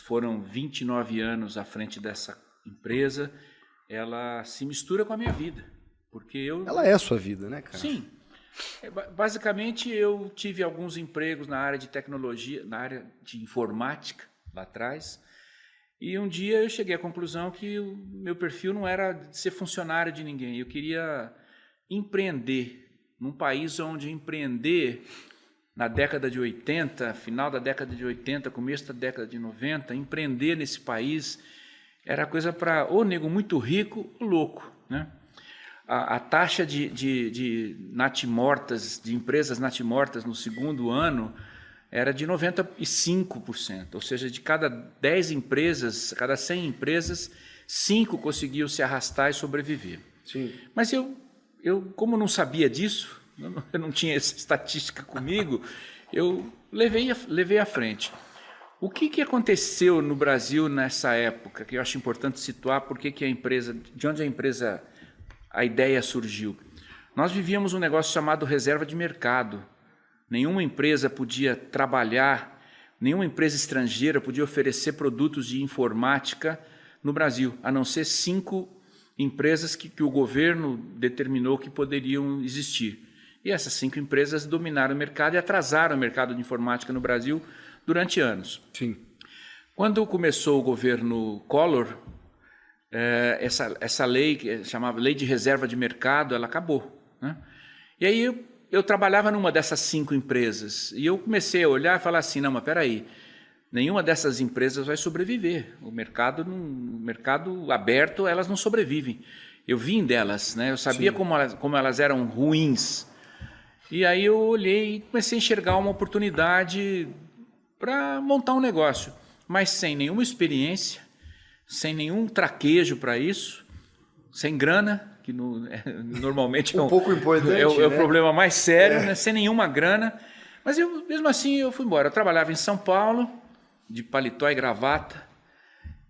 foram 29 anos à frente dessa empresa, ela se mistura com a minha vida. Porque Ela é a sua vida, né, cara? Sim. Basicamente, eu tive alguns empregos na área de tecnologia, na área de informática, lá atrás. E um dia eu cheguei à conclusão que o meu perfil não era de ser funcionário de ninguém. Eu queria empreender num país onde empreender na década de 80, final da década de 80, começo da década de 90, empreender nesse país era coisa para ou nego muito rico ou louco, né? A taxa de natimortas, de empresas natimortas no segundo ano era de 95%, ou seja, de cada 10 empresas, cada 100 empresas, 5 conseguiam se arrastar e sobreviver. Sim. Mas eu como não sabia disso, eu não tinha essa estatística comigo, eu levei à frente. O que aconteceu no Brasil nessa época, que eu acho importante situar, de onde a ideia surgiu? Nós vivíamos um negócio chamado reserva de mercado. Nenhuma empresa podia trabalhar, nenhuma empresa estrangeira podia oferecer produtos de informática no Brasil, a não ser 5 empresas que o governo determinou que poderiam existir. E essas 5 empresas dominaram o mercado e atrasaram o mercado de informática no Brasil durante anos. Sim. Quando começou o governo Collor, essa lei, que chamava Lei de Reserva de Mercado, ela acabou, né? E aí eu trabalhava numa dessas 5 empresas e eu comecei a olhar e falar assim, não, mas peraí, nenhuma dessas empresas vai sobreviver. O mercado aberto, elas não sobrevivem. Eu vim delas, né? Eu sabia como elas eram ruins. E aí eu olhei e comecei a enxergar uma oportunidade para montar um negócio, mas sem nenhuma experiência, sem nenhum traquejo para isso, sem grana, que normalmente pouco importante, é o né? problema mais sério, né? Sem nenhuma grana. Mas mesmo assim eu fui embora. Eu trabalhava em São Paulo, de paletó e gravata,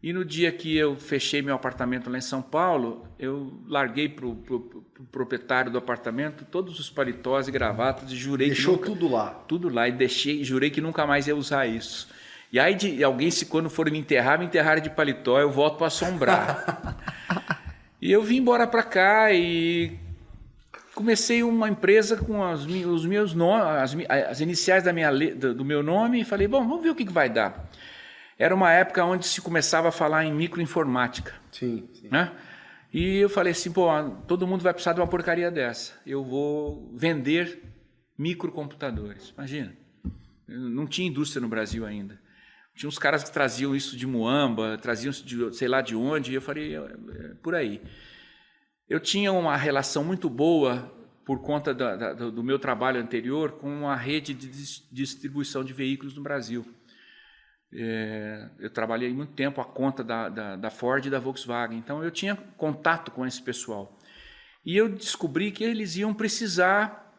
e no dia que eu fechei meu apartamento lá em São Paulo, eu larguei para o proprietário do apartamento todos os paletós e gravatas e jurei Deixou que tudo lá. Tudo lá, e jurei que nunca mais ia usar isso. E aí de alguém, quando for me enterrar de paletó, eu volto para assombrar. E eu vim embora para cá e comecei uma empresa com os meus nomes, as iniciais do meu nome, e falei, bom, vamos ver o que vai dar. Era uma época onde se começava a falar em microinformática. Sim. Né? E eu falei assim, pô, todo mundo vai precisar de uma porcaria dessa. Eu vou vender microcomputadores. Imagina, não tinha indústria no Brasil ainda. Tinha uns caras que traziam isso de Muamba, traziam isso de sei lá de onde, e eu falei, por aí. Eu tinha uma relação muito boa, por conta do meu trabalho anterior, com uma rede de distribuição de veículos no Brasil. Eu trabalhei muito tempo à conta da Ford e da Volkswagen, então eu tinha contato com esse pessoal. E eu descobri que eles iam precisar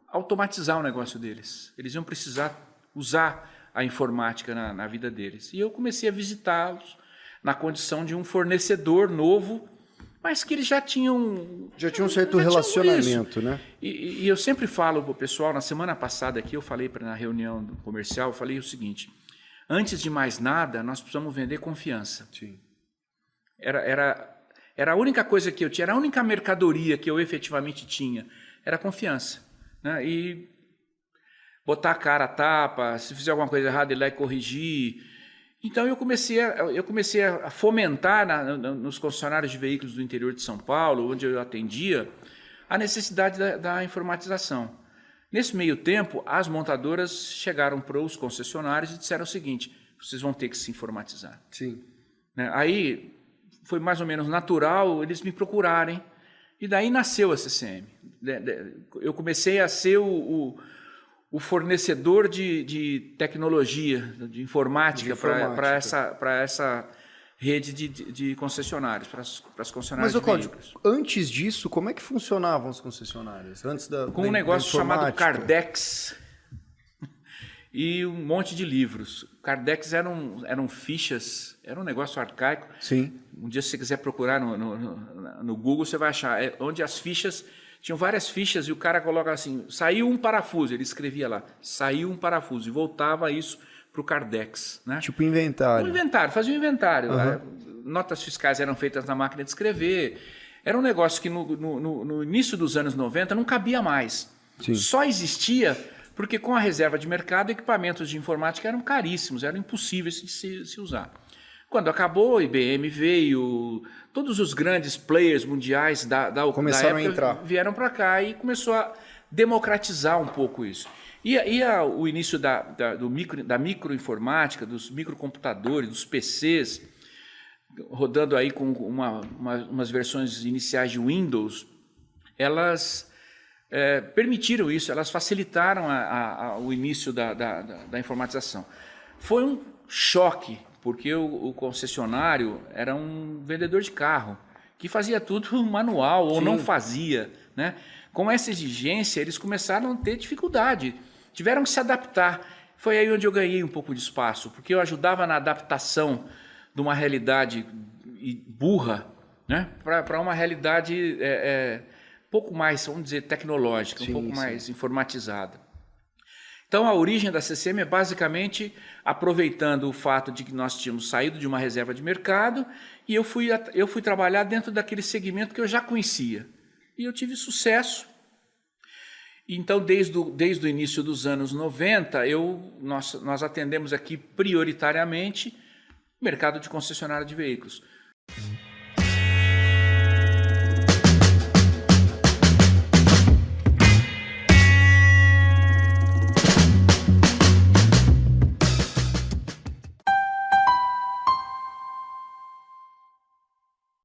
automatizar o negócio deles, eles iam precisar usar a informática na vida deles. E eu comecei a visitá-los na condição de um fornecedor novo, mas que eles já tinham um certo relacionamento, né? E eu sempre falo para o pessoal, na semana passada aqui eu falei na reunião comercial, eu falei o seguinte: antes de mais nada, nós precisamos vender confiança. Sim. Era a única coisa que eu tinha, era a única mercadoria que eu efetivamente tinha, era confiança, né? E botar a cara a tapa, se fizer alguma coisa errada, ir lá e corrigir. Então eu comecei a fomentar nos concessionários de veículos do interior de São Paulo, onde eu atendia, a necessidade da informatização. Nesse meio tempo, as montadoras chegaram para os concessionários e disseram o seguinte: vocês vão ter que se informatizar. Sim. Aí foi mais ou menos natural eles me procurarem, e daí nasceu a CCM. Eu comecei a ser o fornecedor de tecnologia, de informática para essa rede de concessionários, para as concessionárias de veículos. Mas, antes disso, como é que funcionavam as concessionárias? Com um negócio chamado Cardex e um monte de livros. Cardex eram fichas, era um negócio arcaico. Sim. Um dia, se você quiser procurar no Google, você vai achar. Onde as fichas... Tinham várias fichas e o cara coloca assim, saiu um parafuso, ele escrevia lá, saiu um parafuso, e voltava isso para o Cardex. Né? Tipo inventário. Um inventário, fazia um inventário. Notas fiscais eram feitas na máquina de escrever. Era um negócio que no início dos anos 90 não cabia mais. Sim. Só existia porque com a reserva de mercado, equipamentos de informática eram caríssimos, eram impossíveis de se usar. Quando acabou, IBM veio, todos os grandes players mundiais Começaram da época a entrar. vieram para cá e começou a democratizar um pouco isso. O início da microinformática, dos microcomputadores, dos PCs, rodando aí com umas versões iniciais de Windows, elas permitiram isso, elas facilitaram o início da informatização. Foi um choque, porque o concessionário era um vendedor de carro, que fazia tudo manual ou não fazia. Né? Com essa exigência, eles começaram a ter dificuldade, tiveram que se adaptar. Foi aí onde eu ganhei um pouco de espaço, porque eu ajudava na adaptação de uma realidade burra, né, para uma realidade pouco mais, vamos dizer, tecnológica, um pouco mais informatizada. Então, a origem da CCM é basicamente aproveitando o fato de que nós tínhamos saído de uma reserva de mercado e eu fui trabalhar dentro daquele segmento que eu já conhecia. E eu tive sucesso. Então, desde o início dos anos 90, nós atendemos aqui prioritariamente o mercado de concessionária de veículos.